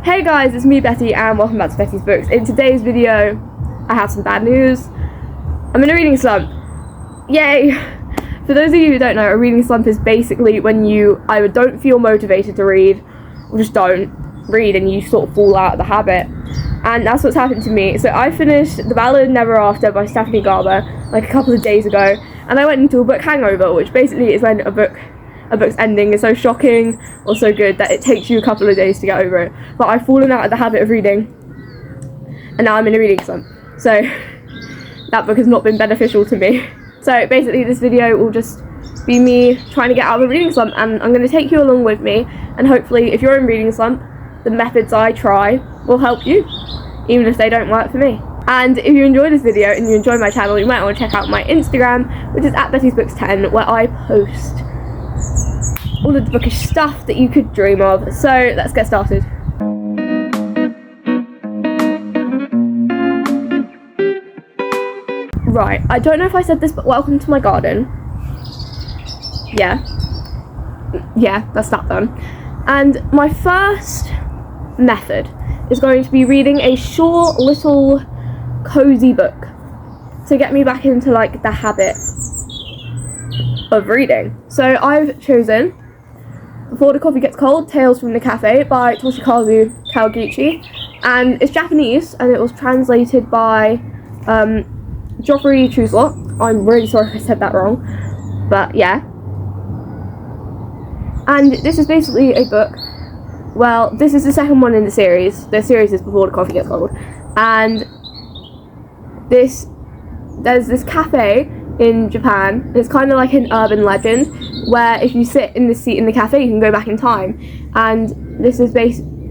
Hey guys, it's me Betty and welcome back to Betty's Books. In today's video, I have some bad news. I'm in a reading slump. Yay! For those of you who don't know, a reading slump is basically when you either don't feel motivated to read or just don't read and you sort of fall out of the habit. And that's what's happened to me. So I finished The Ballad of Never After by Stephanie Garber like a couple of days ago, and I went into a book hangover, which basically is when a book's ending is so shocking or so good that it takes you a couple of days to get over it. But I've fallen out of the habit of reading, and now I'm in a reading slump. So that book has not been beneficial to me. So basically this video will just be me trying to get out of a reading slump, and I'm going to take you along with me, and hopefully if you're in a reading slump, the methods I try will help you, even if they don't work for me. And if you enjoy this video and you enjoy my channel, you might want to check out my Instagram, which is @Betty'sBooks10, where I post all of the bookish stuff that you could dream of. So let's get started. Right, I don't know if I said this, but welcome to my garden. Yeah, that's that done. And my first method is going to be reading a short little cozy book to get me back into like the habit of reading. So I've chosen Before the Coffee Gets Cold, Tales from the Cafe by Toshikazu Kawaguchi, and it's Japanese and it was translated by Geoffrey Chuslot. I'm really sorry if I said that wrong, but yeah. And this is basically a book, well, this is the second one in the series. The series is Before the Coffee Gets Cold, and there's this cafe in Japan. It's kind of like an urban legend where if you sit in the seat in the cafe you can go back in time, and this is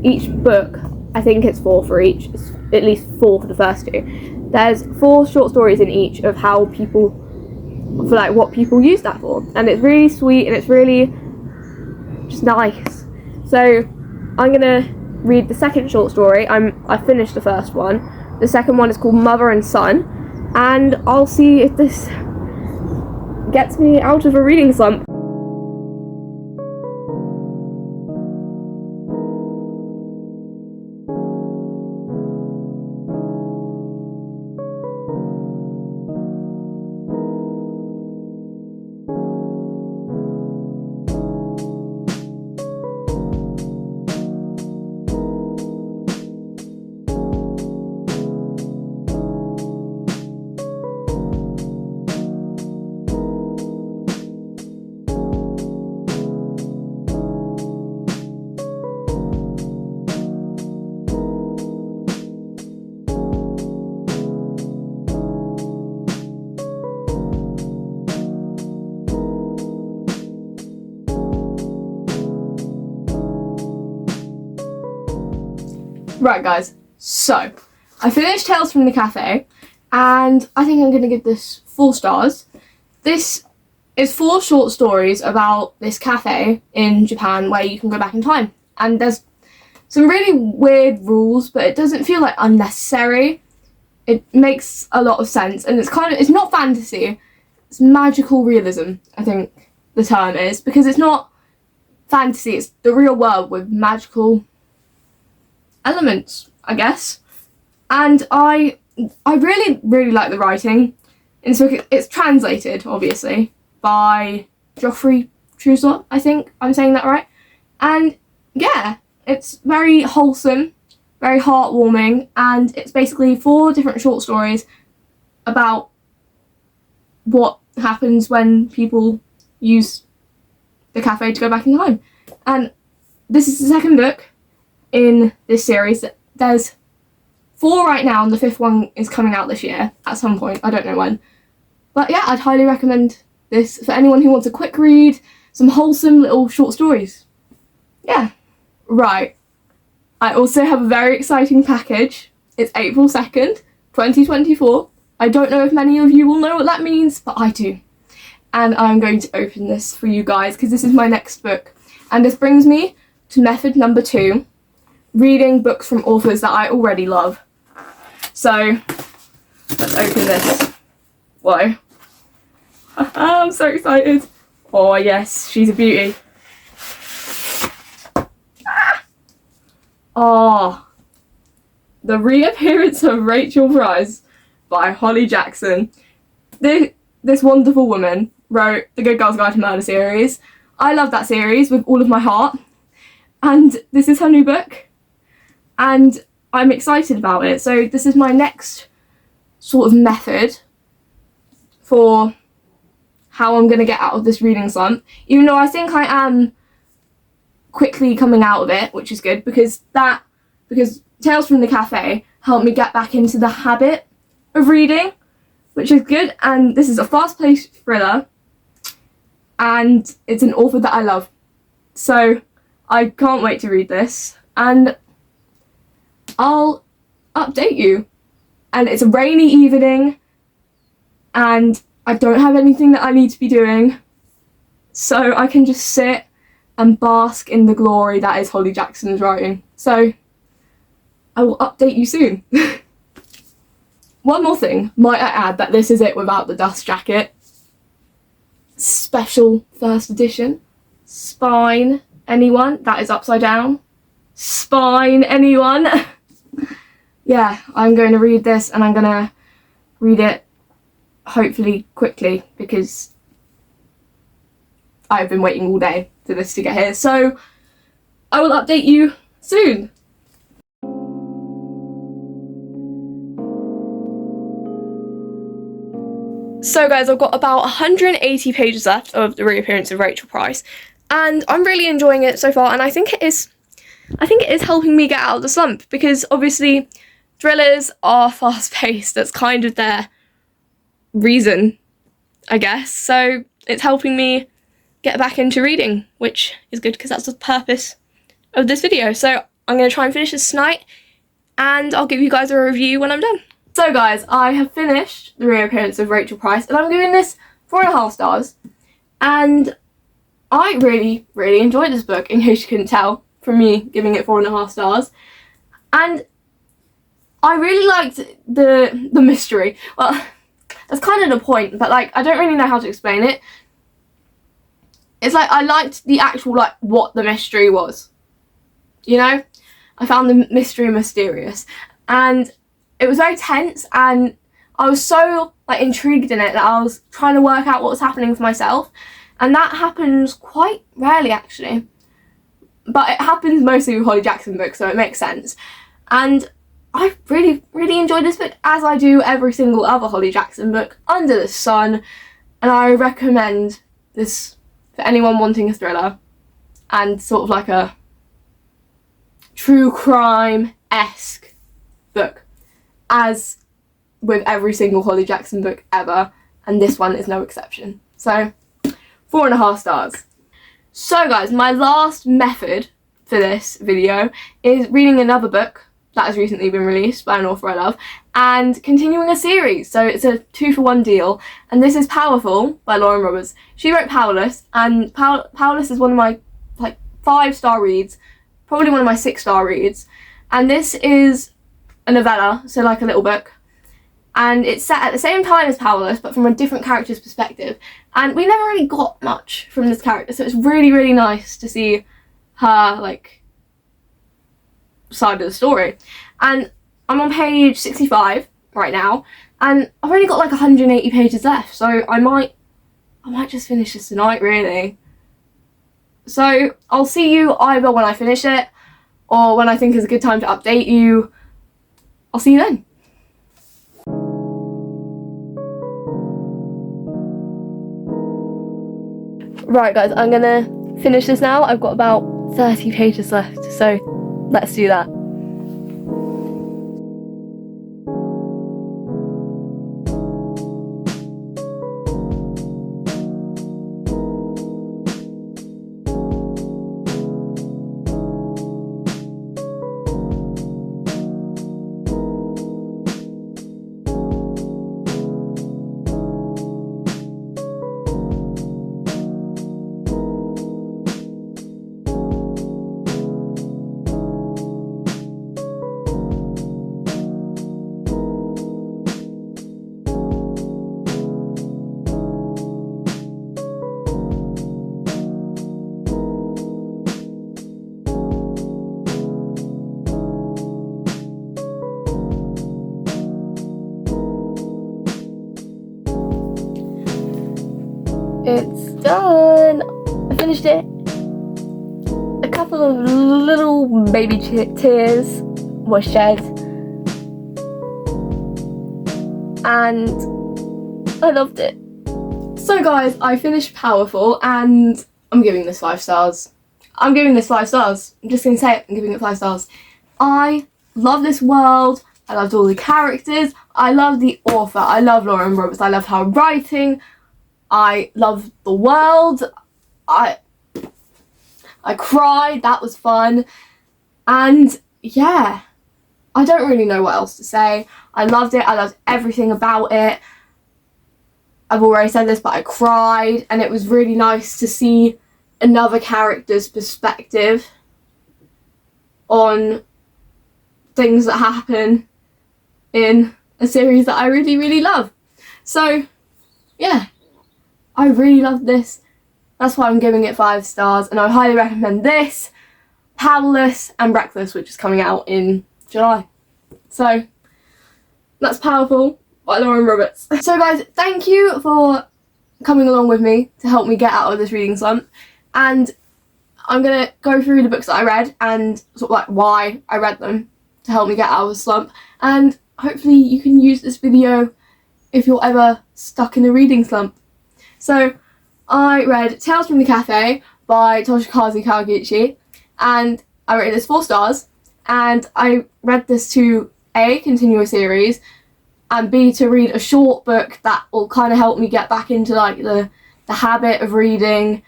each book, I think it's 4 for each, it's at least 4 for the first 2. There's 4 short stories in each of how people, for like what people use that for, and it's really sweet and it's really just nice. So I'm gonna read the second short story. I finished the first one. The second one is called Mother and Son, and I'll see if this gets me out of a reading slump. Right guys, so I finished Tales from the Cafe and I think I'm going to give this 4 stars. This is 4 short stories about this cafe in Japan where you can go back in time, and there's some really weird rules, but it doesn't feel like unnecessary. It makes a lot of sense, and it's not fantasy, it's magical realism, I think the term is, because it's not fantasy, it's the real world with magical elements, I guess. And I really like the writing in this book. It's translated obviously by Geoffrey Chuslot, I think I'm saying that right, and yeah, it's very wholesome, very heartwarming, and it's basically 4 different short stories about what happens when people use the cafe to go back in time. And this is the second book in this series. There's 4 right now, and the 5th one is coming out this year at some point, I don't know when. But yeah, I'd highly recommend this for anyone who wants a quick read, some wholesome little short stories. Yeah. Right. I also have a very exciting package. It's April 2nd, 2024. I don't know if many of you will know what that means, but I do. And I'm going to open this for you guys because this is my next book. And this brings me to method number 2. Reading books from authors that I already love. So let's open this. Whoa. I'm so excited. Oh yes, she's a beauty. Oh, The Reappearance of Rachel Price by Holly Jackson. This wonderful woman wrote the Good Girls Guide to Murder series. I love that series with all of my heart. And this is her new book. And I'm excited about it. So this is my next sort of method for how I'm going to get out of this reading slump. Even though I think I am quickly coming out of it, which is good, because Tales from the Cafe helped me get back into the habit of reading, which is good. And this is a fast-paced thriller, and it's an author that I love. So I can't wait to read this, and I'll update you. And it's a rainy evening, and I don't have anything that I need to be doing, so I can just sit and bask in the glory that is Holly Jackson's writing. So I will update you soon. One more thing, might I add that this is it without the dust jacket. Special first edition. Spine, anyone? That is upside down. Spine, anyone? Yeah, I'm going to read this, and I'm going to read it hopefully quickly, because I've been waiting all day for this to get here. So I will update you soon. So guys, I've got about 180 pages left of The Reappearance of Rachel Price, and I'm really enjoying it so far, and I think it is helping me get out of the slump, because obviously thrillers are fast-paced. That's kind of their reason, I guess. So it's helping me get back into reading, which is good, because that's the purpose of this video. So I'm going to try and finish this tonight, and I'll give you guys a review when I'm done. So guys, I have finished The Reappearance of Rachel Price, and I'm giving this 4.5 stars. And I really, really enjoyed this book, in case you couldn't tell from me giving it 4.5 stars. And I really liked the mystery. Well, that's kind of the point, but like, I don't really know how to explain it. It's like, I liked the actual, like, what the mystery was. You know? I found the mystery mysterious. And it was very tense, and I was so, like, intrigued in it that I was trying to work out what was happening for myself. And that happens quite rarely, actually. But it happens mostly with Holly Jackson books, so it makes sense. And I really, really enjoyed this book, as I do every single other Holly Jackson book under the sun. And I recommend this for anyone wanting a thriller and sort of like a true crime-esque book, as with every single Holly Jackson book ever, and this one is no exception. So 4.5 stars. So guys, my last method for this video is reading another book that has recently been released by an author I love, and continuing a series. So it's a 2-for-1 deal, and this is Powerful by Lauren Roberts. She wrote Powerless, and Powerless is one of my, like, 5-star reads, probably one of my 6-star reads. And this is a novella, so like a little book, and it's set at the same time as Powerless, but from a different character's perspective. And we never really got much from this character, so it's really, really nice to see her, like, side of the story. And I'm on page 65 right now, and I've only got like 180 pages left, so I might just finish this tonight, really. So I'll see you either when I finish it, or when I think is a good time to update you. I'll see you then. Right guys, I'm gonna finish this now. I've got about 30 pages left, so let's do that. finished it. A couple of little baby tears were shed, and I loved it. So guys, I finished Powerful and I'm giving this 5 stars. I'm giving this 5 stars. I'm just going to say it, I'm giving it 5 stars. I love this world. I loved all the characters. I love the author. I love Lauren Roberts. I love her writing. I love the world. I cried. That was fun. And yeah, I don't really know what else to say. I loved it. I loved everything about it. I've already said this, but I cried, and it was really nice to see another character's perspective on things that happen in a series that I really, really love. So yeah, I really loved this. That's why I'm giving it 5 stars, and I highly recommend this, Powerless, and Breakfast, which is coming out in July. So that's Powerful by Lauren Roberts. So guys, thank you for coming along with me to help me get out of this reading slump, and I'm gonna go through the books that I read and sort of like why I read them to help me get out of the slump, and hopefully you can use this video if you're ever stuck in a reading slump. So I read Tales from the Cafe by Toshikazu Kawaguchi, and I rated this 4 stars, and I read this to A, continue a series, and B, to read a short book that will kind of help me get back into like the habit of reading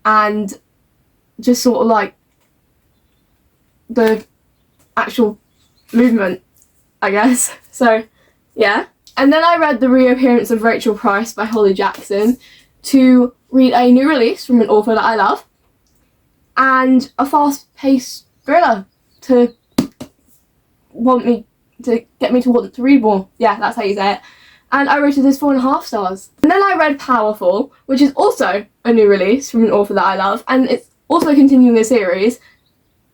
and just sort of like the actual movement, I guess. So yeah. And then I read The Reappearance of Rachel Price by Holly Jackson to read a new release from an author that I love, and a fast-paced thriller to get me to want to read more. Yeah, that's how you say it. And I rated this 4.5 stars. And then I read Powerful, which is also a new release from an author that I love, and it's also continuing a series,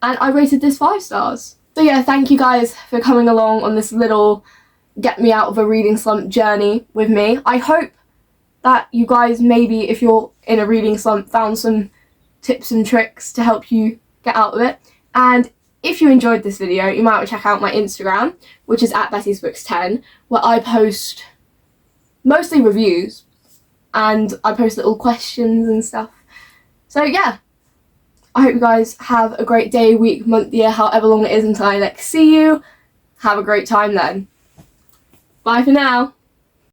and I rated this 5 stars. So yeah, thank you guys for coming along on this little get me out of a reading slump journey with me. I hope that you guys, maybe if you're in a reading slump, found some tips and tricks to help you get out of it. And if you enjoyed this video, you might want to check out my Instagram, which is at Betty'sBooks10, where I post mostly reviews and I post little questions and stuff. So yeah, I hope you guys have a great day, week, month, year, however long it is until I next see you. Have a great time then. Bye for now.